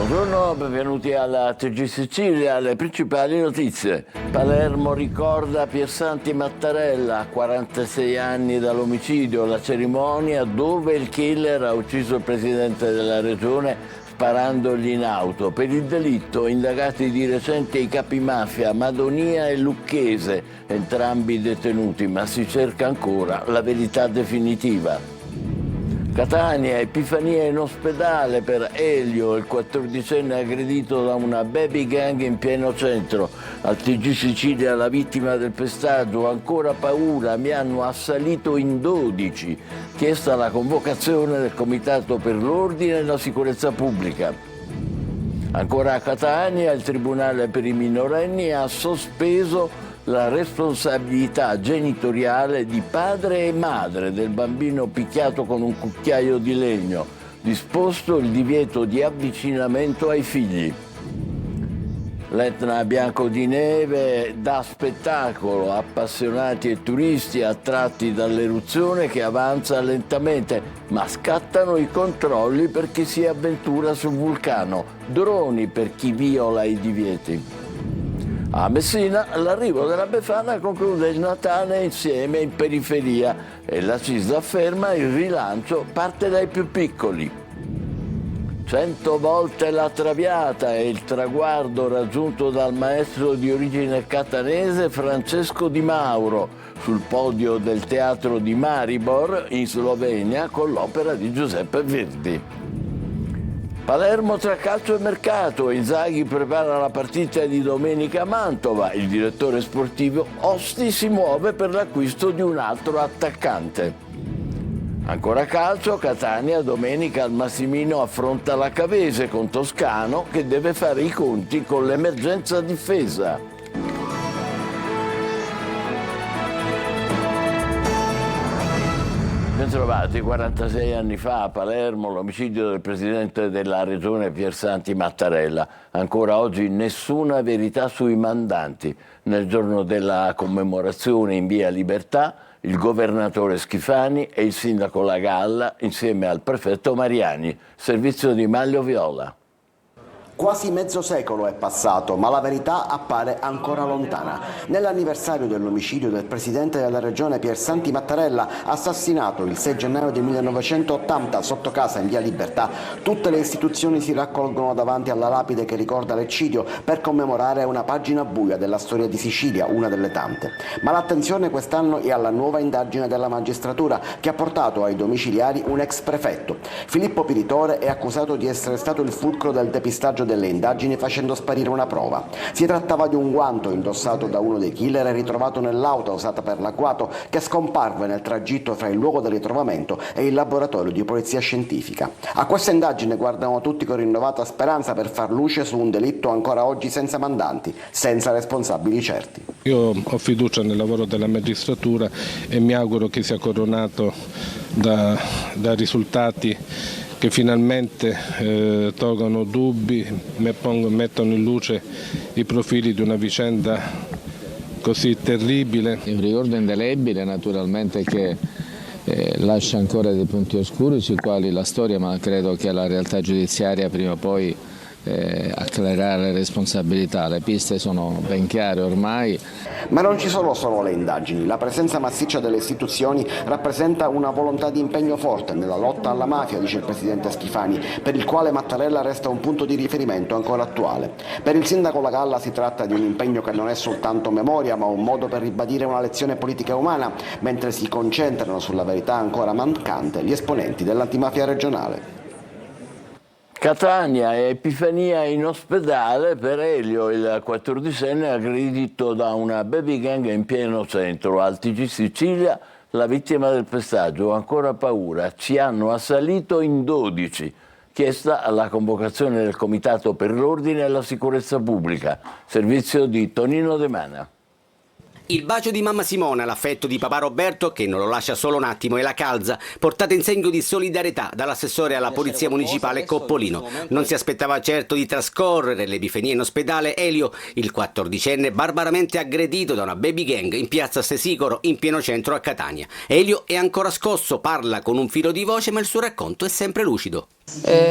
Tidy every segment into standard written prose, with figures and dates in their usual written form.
Buongiorno, benvenuti alla TG Sicilia, le principali notizie. Palermo ricorda Piersanti Mattarella, 46 anni dall'omicidio, la cerimonia dove il killer ha ucciso il presidente della regione sparandogli in auto. Per il delitto indagati di recente i capimafia Madonia e Lucchese, entrambi detenuti, ma si cerca ancora la verità definitiva. Catania, epifania in ospedale per Elio, il 14enne aggredito da una baby gang in pieno centro. Al TG Sicilia la vittima del pestaggio, ancora paura, mi hanno assalito in 12. Chiesta la convocazione del Comitato per l'Ordine e la Sicurezza Pubblica. Ancora a Catania, il Tribunale per i minorenni ha sospeso la responsabilità genitoriale di padre e madre del bambino picchiato con un cucchiaio di legno, disposto il divieto di avvicinamento ai figli. L'Etna bianco di neve dà spettacolo a appassionati e turisti attratti dall'eruzione che avanza lentamente, ma scattano i controlli per chi si avventura sul vulcano, droni per chi viola i divieti. A Messina l'arrivo della Befana conclude il Natale insieme in periferia e la CISL afferma il rilancio parte dai più piccoli. 100 volte la Traviata è il traguardo raggiunto dal maestro di origine catanese Francesco Di Mauro sul podio del teatro di Maribor in Slovenia con l'opera di Giuseppe Verdi. Palermo tra calcio e mercato, Inzaghi prepara la partita di domenica a Mantova, il direttore sportivo Osti si muove per l'acquisto di un altro attaccante. Ancora calcio, Catania domenica al Massimino affronta la Cavese con Toscano che deve fare i conti con l'emergenza difesa. Bentrovati, 46 anni fa a Palermo l'omicidio del presidente della regione Piersanti Mattarella. Ancora oggi nessuna verità sui mandanti. Nel giorno della commemorazione in via Libertà, il governatore Schifani e il sindaco La Galla insieme al prefetto Mariani. Servizio di Maglio Viola. Quasi mezzo secolo è passato, ma la verità appare ancora lontana. Nell'anniversario dell'omicidio del presidente della regione Piersanti Mattarella, assassinato il 6 gennaio del 1980 sotto casa in via Libertà, tutte le istituzioni si raccolgono davanti alla lapide che ricorda l'eccidio per commemorare una pagina buia della storia di Sicilia, una delle tante. Ma l'attenzione quest'anno è alla nuova indagine della magistratura che ha portato ai domiciliari un ex prefetto. Filippo Piritore è accusato di essere stato il fulcro del depistaggio delle indagini facendo sparire una prova. Si trattava di un guanto indossato da uno dei killer e ritrovato nell'auto usata per l'agguato che scomparve nel tragitto fra il luogo del ritrovamento e il laboratorio di polizia scientifica. A questa indagine guardano tutti con rinnovata speranza per far luce su un delitto ancora oggi senza mandanti, senza responsabili certi. Io ho fiducia nel lavoro della magistratura e mi auguro che sia coronato da risultati che finalmente tolgono dubbi, mettono in luce i profili di una vicenda così terribile. Un ricordo indelebile naturalmente che lascia ancora dei punti oscuri sui quali la storia, ma credo che la realtà giudiziaria prima o poi acclarerà le responsabilità. Le piste sono ben chiare ormai. Ma non ci sono solo le indagini, la presenza massiccia delle istituzioni rappresenta una volontà di impegno forte nella lotta alla mafia, dice il presidente Schifani, per il quale Mattarella resta un punto di riferimento ancora attuale. Per il sindaco La Galla si tratta di un impegno che non è soltanto memoria, ma un modo per ribadire una lezione politica umana, mentre si concentrano sulla verità ancora mancante gli esponenti dell'antimafia regionale. Catania, epifania in ospedale per Elio, il 14enne aggredito da una baby gang in pieno centro. Al TG Sicilia la vittima del pestaggio, ancora paura, ci hanno assalito in 12. Chiesta la convocazione del Comitato per l'Ordine e la Sicurezza Pubblica. Servizio di Tonino De Mana. Il bacio di mamma Simona, l'affetto di papà Roberto che non lo lascia solo un attimo e la calza, portata in segno di solidarietà dall'assessore alla polizia municipale Coppolino. Non si aspettava certo di trascorrere l'epifania in ospedale Elio, il 14enne barbaramente aggredito da una baby gang in piazza Stesicoro in pieno centro a Catania. Elio è ancora scosso, parla con un filo di voce ma il suo racconto è sempre lucido.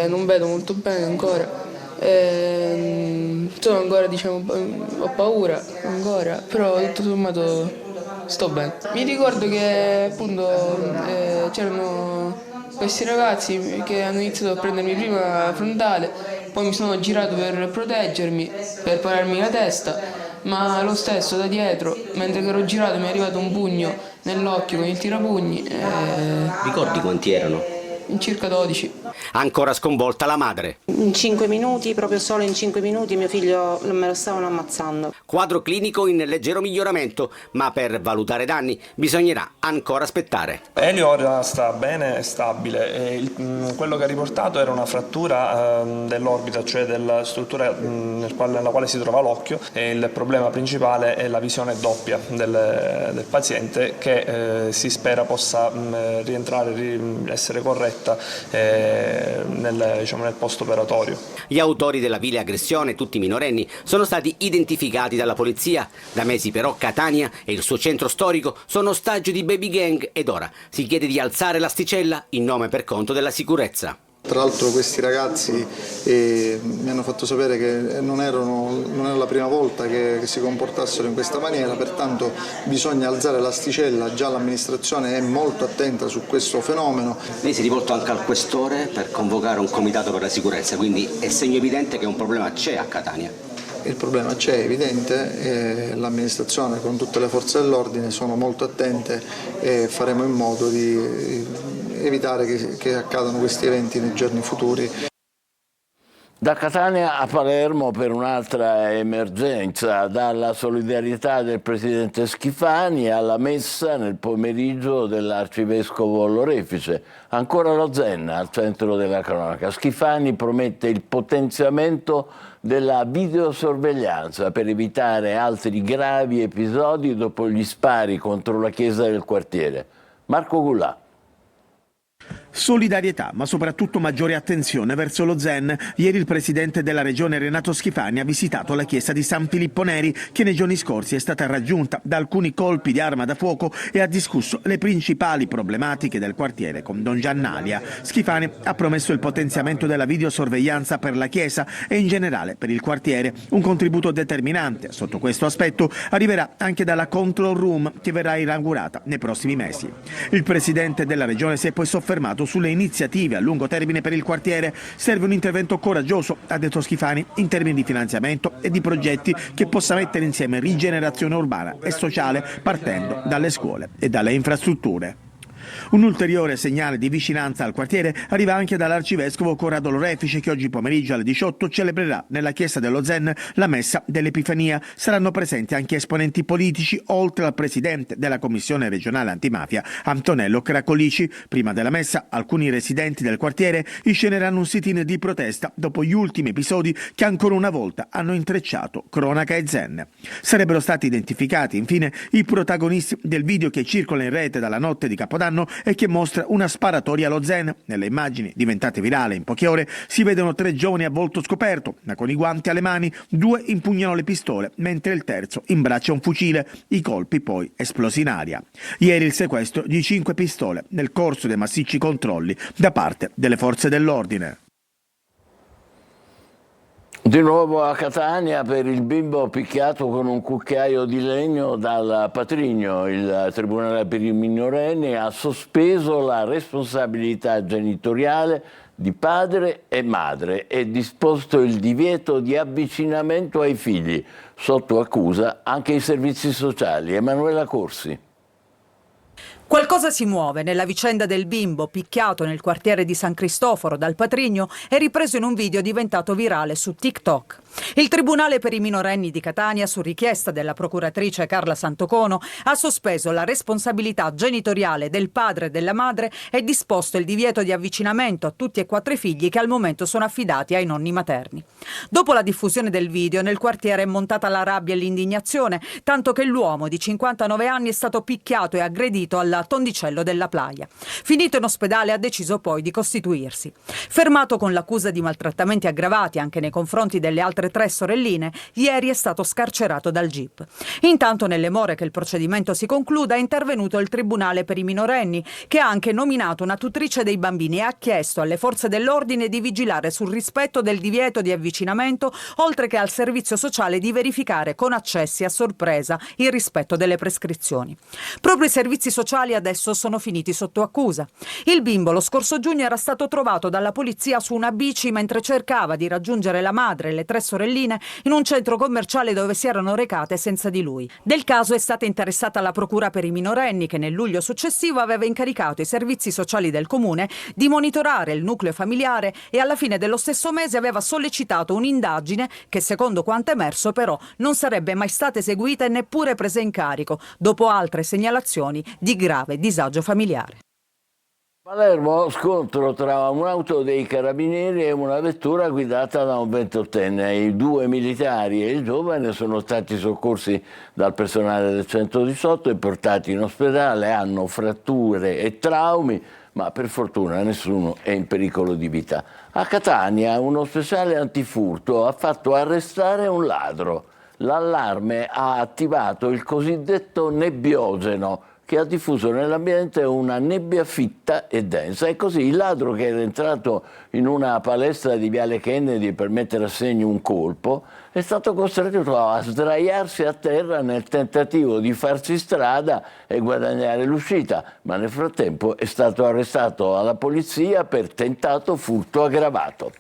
Non vedo molto bene ancora. Insomma, ancora diciamo ho paura ancora, però tutto sommato sto bene. Mi ricordo che appunto c'erano questi ragazzi che hanno iniziato a prendermi prima frontale, poi mi sono girato per proteggermi, per pararmi la testa, ma lo stesso da dietro, mentre che ero girato, mi è arrivato un pugno nell'occhio con il tirapugni. Ricordi quanti erano? In circa 12. Ancora sconvolta la madre. In 5 minuti, proprio solo in 5 minuti, mio figlio me lo stavano ammazzando. Quadro clinico in leggero miglioramento, ma per valutare danni bisognerà ancora aspettare. Elio ora sta bene, è stabile. Quello che ha riportato era una frattura dell'orbita, cioè della struttura nella quale si trova l'occhio, e il problema principale è la visione doppia del paziente, che si spera possa rientrare, essere corretta nel post-operatorio. Gli autori della vile aggressione, tutti minorenni, sono stati identificati dalla polizia. Da mesi però Catania e il suo centro storico sono ostaggio di baby gang ed ora si chiede di alzare l'asticella in nome per conto della sicurezza. Tra l'altro questi ragazzi mi hanno fatto sapere che non era la prima volta che si comportassero in questa maniera, pertanto bisogna alzare l'asticella, già l'amministrazione è molto attenta su questo fenomeno. Lei si è rivolto anche al questore per convocare un comitato per la sicurezza, quindi è segno evidente che un problema c'è a Catania. Il problema c'è, è evidente, l'amministrazione con tutte le forze dell'ordine sono molto attente e faremo in modo di evitare che accadano questi eventi nei giorni futuri. Da Catania a Palermo per un'altra emergenza, dalla solidarietà del presidente Schifani alla messa nel pomeriggio dell'arcivescovo Lorefice. Ancora lo Zen al centro della cronaca. Schifani promette il potenziamento della videosorveglianza per evitare altri gravi episodi dopo gli spari contro la chiesa del quartiere. Marco Gullà. Solidarietà, ma soprattutto maggiore attenzione verso lo Zen. Ieri il presidente della regione Renato Schifani ha visitato la chiesa di San Filippo Neri, che nei giorni scorsi è stata raggiunta da alcuni colpi di arma da fuoco, e ha discusso le principali problematiche del quartiere con Don Giannalia. Schifani ha promesso il potenziamento della videosorveglianza per la chiesa e in generale per il quartiere. Un contributo determinante sotto questo aspetto arriverà anche dalla Control Room, che verrà inaugurata nei prossimi mesi. Il presidente della regione si è poi soffermato sulle iniziative a lungo termine per il quartiere. Serve un intervento coraggioso, ha detto Schifani, in termini di finanziamento e di progetti che possa mettere insieme rigenerazione urbana e sociale, partendo dalle scuole e dalle infrastrutture. Un ulteriore segnale di vicinanza al quartiere arriva anche dall'arcivescovo Corrado Lorefice, che oggi pomeriggio alle 18 celebrerà nella chiesa dello Zen la messa dell'Epifania. Saranno presenti anche esponenti politici, oltre al presidente della commissione regionale antimafia Antonello Cracolici. Prima della messa alcuni residenti del quartiere insceneranno un sit-in di protesta dopo gli ultimi episodi che ancora una volta hanno intrecciato cronaca e Zen. Sarebbero stati identificati infine i protagonisti del video che circola in rete dalla notte di Capodanno e che mostra una sparatoria allo Zen. Nelle immagini diventate virali in poche ore si vedono 3 giovani a volto scoperto, ma con i guanti alle mani. 2 impugnano le pistole, mentre il terzo imbraccia un fucile. I colpi poi esplosi in aria. Ieri il sequestro di 5 pistole nel corso dei massicci controlli da parte delle forze dell'ordine. Di nuovo a Catania per il bimbo picchiato con un cucchiaio di legno dal patrigno. Il Tribunale per i minorenni ha sospeso la responsabilità genitoriale di padre e madre e disposto il divieto di avvicinamento ai figli. Sotto accusa anche i servizi sociali. Emanuela Corsi. Qualcosa si muove nella vicenda del bimbo picchiato nel quartiere di San Cristoforo dal patrigno e ripreso in un video diventato virale su TikTok. Il Tribunale per i minorenni di Catania, su richiesta della procuratrice Carla Santocono, ha sospeso la responsabilità genitoriale del padre e della madre e disposto il divieto di avvicinamento a tutti e 4 i figli che al momento sono affidati ai nonni materni. Dopo la diffusione del video, nel quartiere è montata la rabbia e l'indignazione, tanto che l'uomo di 59 anni è stato picchiato e aggredito al Tondicello della Playa. Finito in ospedale ha deciso poi di costituirsi. Fermato con l'accusa di maltrattamenti aggravati anche nei confronti delle altre altre 3 sorelline, ieri è stato scarcerato dal GIP. Intanto, nelle more che il procedimento si concluda, è intervenuto il Tribunale per i minorenni, che ha anche nominato una tutrice dei bambini e ha chiesto alle forze dell'ordine di vigilare sul rispetto del divieto di avvicinamento, oltre che al servizio sociale di verificare con accessi a sorpresa il rispetto delle prescrizioni. Proprio i servizi sociali adesso sono finiti sotto accusa. Il bimbo lo scorso giugno era stato trovato dalla polizia su una bici mentre cercava di raggiungere la madre e le 3 sorelline in un centro commerciale dove si erano recate senza di lui. Del caso è stata interessata la Procura per i minorenni, che nel luglio successivo aveva incaricato i servizi sociali del comune di monitorare il nucleo familiare e alla fine dello stesso mese aveva sollecitato un'indagine che, secondo quanto emerso, però non sarebbe mai stata eseguita e neppure presa in carico, dopo altre segnalazioni di grave disagio familiare. Palermo, scontro tra un'auto dei carabinieri e una vettura guidata da un 28enne. I 2 militari e il giovane sono stati soccorsi dal personale del 118 e portati in ospedale. Hanno fratture e traumi, ma per fortuna nessuno è in pericolo di vita. A Catania uno speciale antifurto ha fatto arrestare un ladro. L'allarme ha attivato il cosiddetto nebbiogeno, che ha diffuso nell'ambiente una nebbia fitta e densa. E così il ladro, che era entrato in una palestra di Viale Kennedy per mettere a segno un colpo, è stato costretto a sdraiarsi a terra nel tentativo di farsi strada e guadagnare l'uscita, ma nel frattempo è stato arrestato dalla polizia per tentato furto aggravato.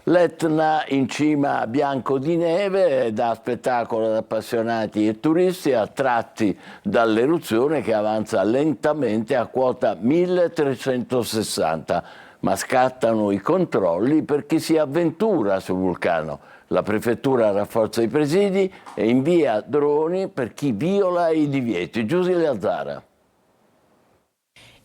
L'Etna in cima a bianco di neve dà spettacolo ad appassionati e turisti attratti dall'eruzione che avanza lentamente a quota 1360, ma scattano i controlli per chi si avventura sul vulcano. La prefettura rafforza i presidi e invia droni per chi viola i divieti. Giuseppe Lazzara.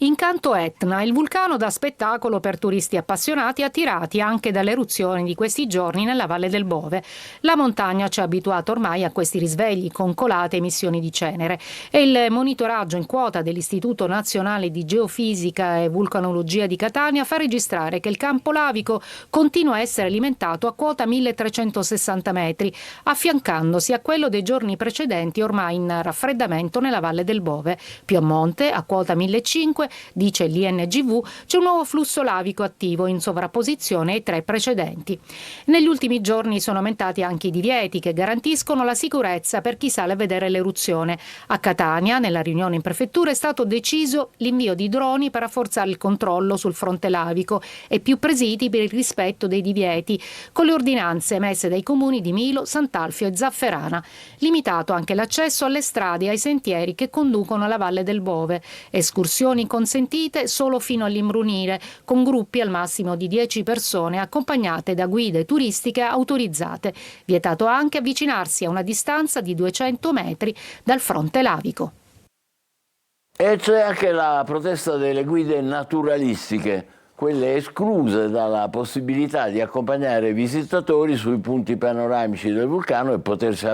Incanto Etna, il vulcano dà spettacolo per turisti appassionati attirati anche dalle eruzioni di questi giorni nella Valle del Bove. La montagna ci ha abituato ormai a questi risvegli con colate emissioni di cenere e il monitoraggio in quota dell'Istituto Nazionale di Geofisica e Vulcanologia di Catania fa registrare che il campo lavico continua a essere alimentato a quota 1360 metri, affiancandosi a quello dei giorni precedenti ormai in raffreddamento nella Valle del Bove. Più a monte, a quota 1500, dice l'INGV, c'è un nuovo flusso lavico attivo in sovrapposizione ai 3 precedenti. Negli ultimi giorni sono aumentati anche i divieti che garantiscono la sicurezza per chi sale a vedere l'eruzione. A Catania, nella riunione in prefettura, è stato deciso l'invio di droni per rafforzare il controllo sul fronte lavico e più presidi per il rispetto dei divieti, con le ordinanze emesse dai comuni di Milo, Sant'Alfio e Zafferana. Limitato anche l'accesso alle strade e ai sentieri che conducono alla Valle del Bove. Escursioni consentite solo fino all'imbrunire, con gruppi al massimo di 10 persone accompagnate da guide turistiche autorizzate. Vietato anche avvicinarsi a una distanza di 200 metri dal fronte lavico. E c'è anche la protesta delle guide naturalistiche, quelle escluse dalla possibilità di accompagnare i visitatori sui punti panoramici del vulcano e potersi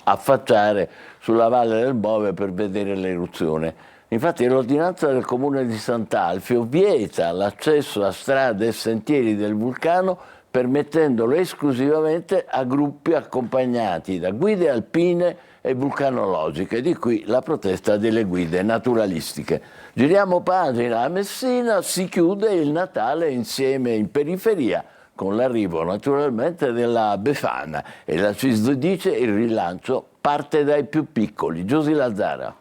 affacciare sulla Valle del Bove per vedere l'eruzione. Infatti l'ordinanza del comune di Sant'Alfio vieta l'accesso a strade e sentieri del vulcano, permettendolo esclusivamente a gruppi accompagnati da guide alpine e vulcanologiche. Di qui la protesta delle guide naturalistiche. Giriamo pagina. A Messina si chiude il Natale insieme in periferia, con l'arrivo naturalmente della Befana, e la CISL dice il rilancio parte dai più piccoli. Giuseppe Lazzara.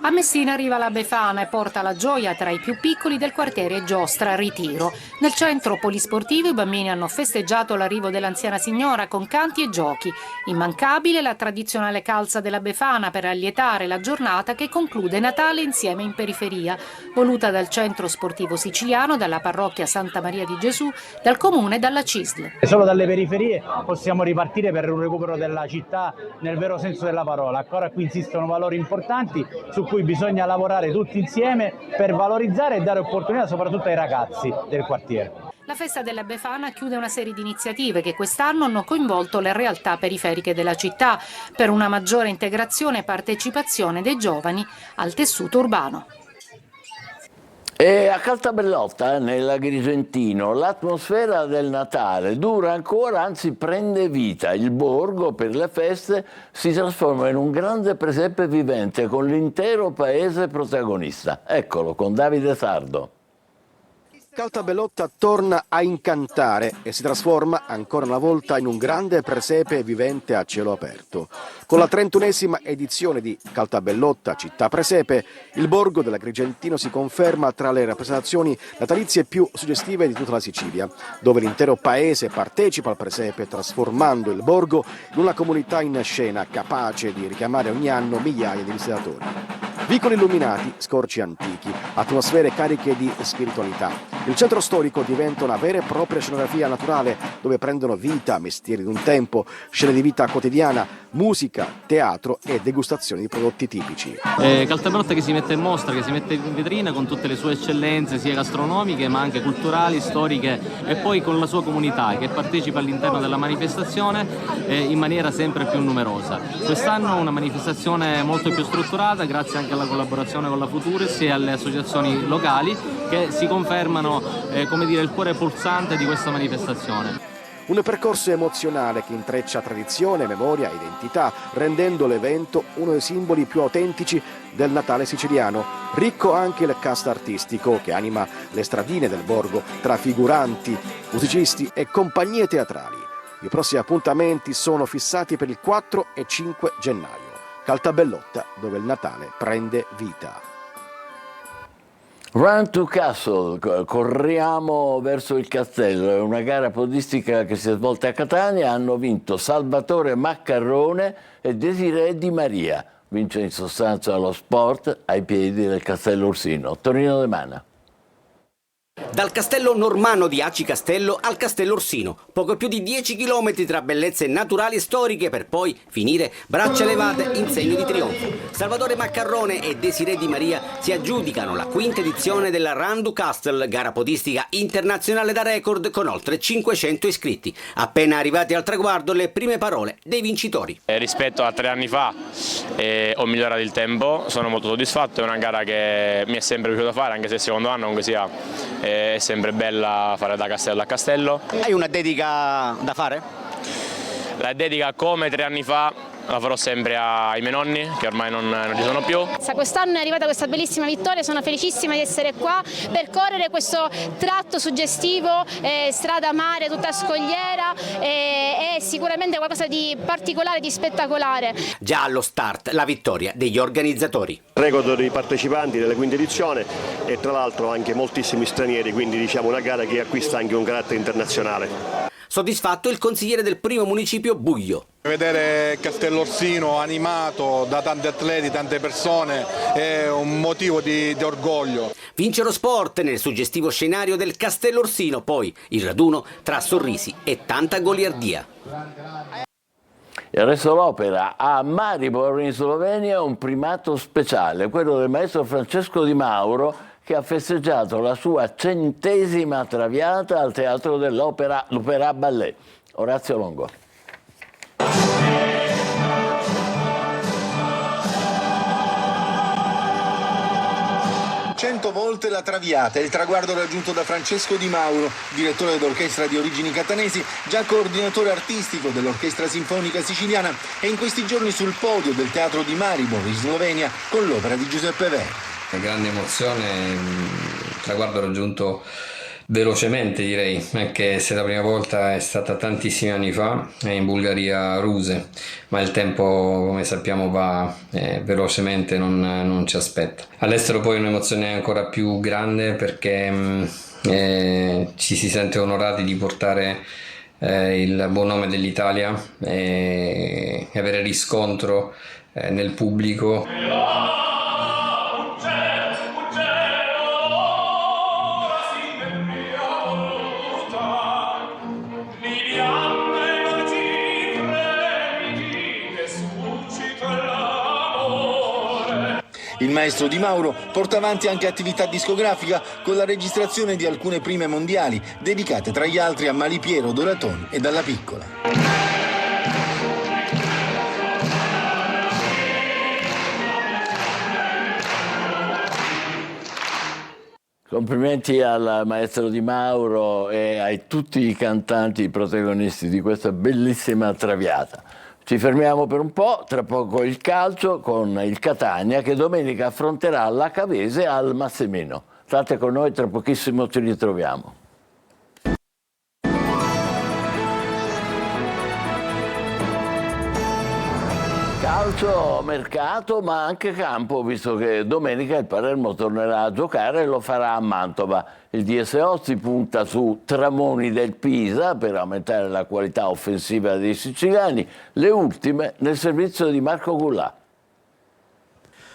A Messina arriva la Befana e porta la gioia tra i più piccoli del quartiere Giostra Ritiro. Nel centro polisportivo i bambini hanno festeggiato l'arrivo dell'anziana signora con canti e giochi. Immancabile la tradizionale calza della Befana per allietare la giornata che conclude Natale insieme in periferia, voluta dal centro sportivo siciliano, dalla parrocchia Santa Maria di Gesù, dal comune e dalla CISL. Solo dalle periferie possiamo ripartire per un recupero della città nel vero senso della parola. Ancora qui insistono valori importanti su cui bisogna lavorare tutti insieme per valorizzare e dare opportunità soprattutto ai ragazzi del quartiere. La festa della Befana chiude una serie di iniziative che quest'anno hanno coinvolto le realtà periferiche della città per una maggiore integrazione e partecipazione dei giovani al tessuto urbano. E a Caltabellotta, nell'Agrigentino, l'atmosfera del Natale dura ancora, anzi prende vita. Il borgo, per le feste, si trasforma in un grande presepe vivente con l'intero paese protagonista. Eccolo, con Davide Sardo. Caltabellotta torna a incantare e si trasforma ancora una volta in un grande presepe vivente a cielo aperto. Con la 31esima edizione di Caltabellotta Città Presepe, il borgo dell'Agrigentino si conferma tra le rappresentazioni natalizie più suggestive di tutta la Sicilia, dove l'intero paese partecipa al presepe, trasformando il borgo in una comunità in scena capace di richiamare ogni anno migliaia di visitatori. Vicoli illuminati, scorci antichi, atmosfere cariche di spiritualità. Il centro storico diventa una vera e propria scenografia naturale dove prendono vita mestieri d'un tempo, scene di vita quotidiana, musica, teatro e degustazioni di prodotti tipici. Caltabellotta che si mette in mostra, che si mette in vetrina con tutte le sue eccellenze sia gastronomiche ma anche culturali, storiche e poi con la sua comunità che partecipa all'interno della manifestazione in maniera sempre più numerosa. Quest'anno una manifestazione molto più strutturata grazie anche alla collaborazione con la Futuris e alle associazioni locali che si confermano come dire, il cuore pulsante di questa manifestazione. Un percorso emozionale che intreccia tradizione, memoria e identità, rendendo l'evento uno dei simboli più autentici del Natale siciliano. Ricco anche il cast artistico che anima le stradine del borgo tra figuranti, musicisti e compagnie teatrali. I prossimi appuntamenti sono fissati per il 4 e 5 gennaio. Caltabellotta, dove il Natale prende vita. Run to Castle, corriamo verso il castello, è una gara podistica che si è svolta a Catania, hanno vinto Salvatore Maccarrone e Desiree Di Maria, vince in sostanza lo sport ai piedi del Castello Ursino. Torino De Mana. Dal castello normanno di Aci Castello al castello Orsino, poco più di 10 km tra bellezze naturali e storiche per poi finire braccia levate in segno di trionfo. Salvatore Maccarrone e Desiree Di Maria si aggiudicano la quinta edizione della Run to Castle, gara podistica internazionale da record con oltre 500 iscritti. Appena arrivati al traguardo le prime parole dei vincitori. Rispetto a 3 anni fa ho migliorato il tempo, sono molto soddisfatto, è una gara che mi è sempre piaciuta fare, anche se il secondo anno comunque sia è sempre bella fare da castello a castello. Hai una dedica da fare? La dedica come 3 anni fa la farò sempre ai miei nonni che ormai non ci sono più. Quest'anno è arrivata questa bellissima vittoria, sono felicissima di essere qua per correre questo tratto suggestivo, strada mare tutta scogliera, è sicuramente qualcosa di particolare, di spettacolare. Già allo start la vittoria degli organizzatori. Record dei partecipanti della quinta edizione e tra l'altro anche moltissimi stranieri, quindi diciamo una gara che acquista anche un carattere internazionale. Soddisfatto il consigliere del primo municipio Buglio. Vedere Castello Orsino animato da tanti atleti, tante persone è un motivo di orgoglio. Vince lo sport nel suggestivo scenario del Castello Orsino, poi il raduno tra sorrisi e tanta goliardia. E adesso l'opera. A Maribor in Slovenia un primato speciale, quello del maestro Francesco Di Mauro, che ha festeggiato la sua 100ª Traviata al Teatro dell'Opera l'Opéra Ballet. Orazio Longo. 100 volte la Traviata è il traguardo raggiunto da Francesco Di Mauro, direttore dell'orchestra di origini catanesi, già coordinatore artistico dell'Orchestra Sinfonica Siciliana e in questi giorni sul podio del Teatro di Maribor in Slovenia con l'opera di Giuseppe Verdi. Una grande emozione, traguardo raggiunto velocemente direi, anche se la prima volta è stata tantissimi anni fa in Bulgaria, Ruse, ma il tempo come sappiamo va velocemente, non ci aspetta. All'estero poi un'emozione ancora più grande perché ci si sente onorati di portare il buon nome dell'Italia e avere riscontro nel pubblico. Il maestro Di Mauro porta avanti anche attività discografica con la registrazione di alcune prime mondiali, dedicate tra gli altri a Malipiero, Doratoni e Dalla Piccola. Complimenti al maestro Di Mauro e a tutti i cantanti, i protagonisti di questa bellissima traviata. Ci fermiamo per un po', tra poco il calcio con il Catania che domenica affronterà la Cavese al Massimino. State con noi, tra pochissimo ci ritroviamo. Calcio, mercato, ma anche campo, visto che domenica il Palermo tornerà a giocare e lo farà a Mantova. Il DSO si punta su Tramoni del Pisa per aumentare la qualità offensiva dei siciliani, le ultime nel servizio di Marco Gullà.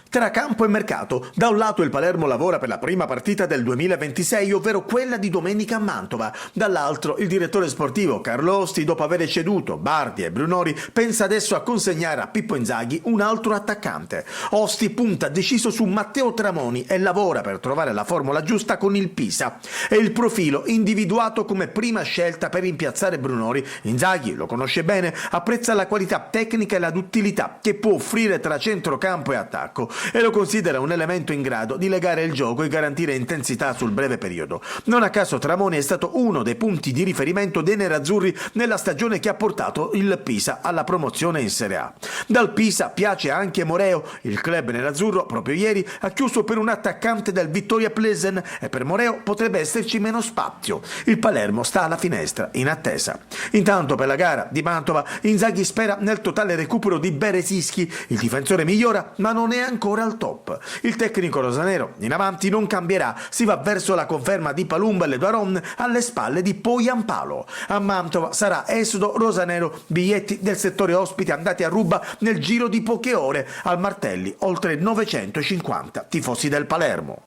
Tra campo e mercato, da un lato il Palermo lavora per la prima partita del 2026, ovvero quella di domenica a Mantova. Dall'altro il direttore sportivo Carlo Osti, dopo aver ceduto Bardi e Brunori, pensa adesso a consegnare a Pippo Inzaghi un altro attaccante. Osti punta deciso su Matteo Tramoni e lavora per trovare la formula giusta con il Pisa. È il profilo individuato come prima scelta per rimpiazzare Brunori. Inzaghi lo conosce bene, apprezza la qualità tecnica e la duttilità che può offrire tra centrocampo e attacco, e lo considera un elemento in grado di legare il gioco e garantire intensità sul breve periodo. Non a caso Tramoni è stato uno dei punti di riferimento dei nerazzurri nella stagione che ha portato il Pisa alla promozione in Serie A. Dal Pisa piace anche Moreo. Il club nerazzurro proprio ieri ha chiuso per un attaccante del Vittoria Plzen e per Moreo potrebbe esserci meno spazio. Il Palermo sta alla finestra in attesa. Intanto per la gara di Mantova Inzaghi spera nel totale recupero di Beresischi. Il difensore migliora ma non è ancora al top. Il tecnico rosanero in avanti non cambierà, si va verso la conferma di Palumba e Leduaron alle spalle di Poyampalo. A Mantova sarà esodo rosanero, biglietti del settore ospite andati a ruba nel giro di poche ore. Al Martelli oltre 950 tifosi del Palermo.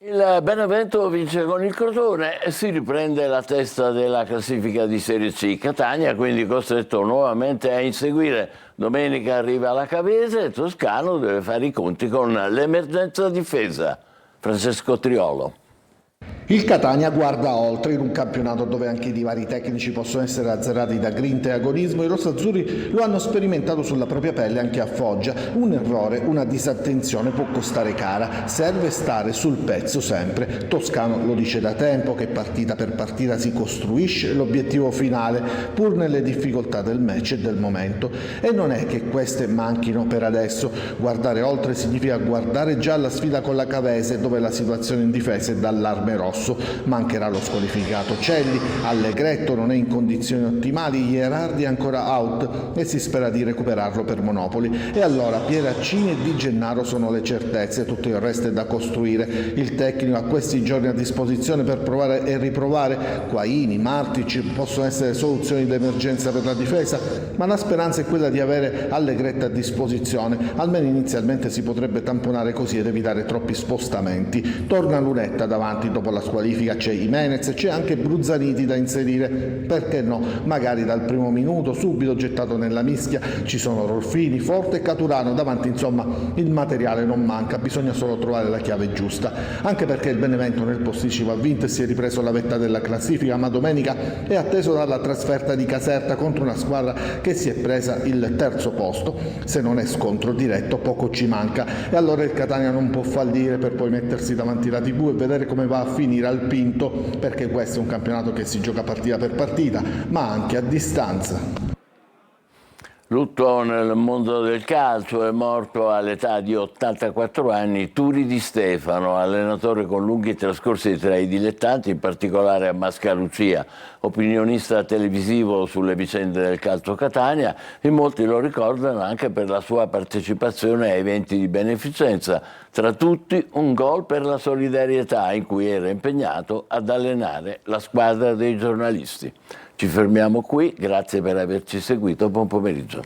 Il Benevento vince con il Crotone e si riprende la testa della classifica di Serie C. Catania quindi costretto nuovamente a inseguire. Domenica arriva la Cavese e Toscano deve fare i conti con l'emergenza difesa. Francesco Triolo. Il Catania guarda oltre in un campionato dove anche i divari tecnici possono essere azzerati da grinta e agonismo. I rossazzurri lo hanno sperimentato sulla propria pelle anche a Foggia. Un errore, una disattenzione può costare cara. Serve stare sul pezzo sempre. Toscano lo dice da tempo che partita per partita si costruisce l'obiettivo finale pur nelle difficoltà del match e del momento. E non è che queste manchino per adesso. Guardare oltre significa guardare già la sfida con la Cavese, dove la situazione in difesa è d'allarme rosso. Mancherà lo squalificato Celli, Allegretto non è in condizioni ottimali, Ierardi è ancora out e si spera di recuperarlo per Monopoli. E allora Pieraccini e Di Gennaro sono le certezze, tutto il resto è da costruire. Il tecnico ha questi giorni a disposizione per provare e riprovare. Quaini, Martic possono essere soluzioni d'emergenza per la difesa, ma la speranza è quella di avere Allegretto a disposizione. Almeno inizialmente si potrebbe tamponare così ed evitare troppi spostamenti. Torna Lunetta davanti dopo la squalifica, c'è Jimenez, c'è anche Bruzzaniti da inserire, perché no, magari dal primo minuto, subito gettato nella mischia. Ci sono Rolfini, Forte e Caturano davanti, insomma il materiale non manca, bisogna solo trovare la chiave giusta, anche perché il Benevento nel posticipo ha vinto e si è ripreso la vetta della classifica, ma domenica è atteso dalla trasferta di Caserta contro una squadra che si è presa il terzo posto. Se non è scontro diretto poco ci manca, e allora il Catania non può fallire per poi mettersi davanti alla TV e vedere come va a finire al Pinto, perché questo è un campionato che si gioca partita per partita, ma anche a distanza. Lutto nel mondo del calcio, è morto all'età di 84 anni Turi Di Stefano, allenatore con lunghi trascorsi tra i dilettanti, in particolare a Mascalucia, opinionista televisivo sulle vicende del calcio Catania, e molti lo ricordano anche per la sua partecipazione a eventi di beneficenza, tra tutti un gol per la solidarietà in cui era impegnato ad allenare la squadra dei giornalisti. Ci fermiamo qui, grazie per averci seguito, buon pomeriggio.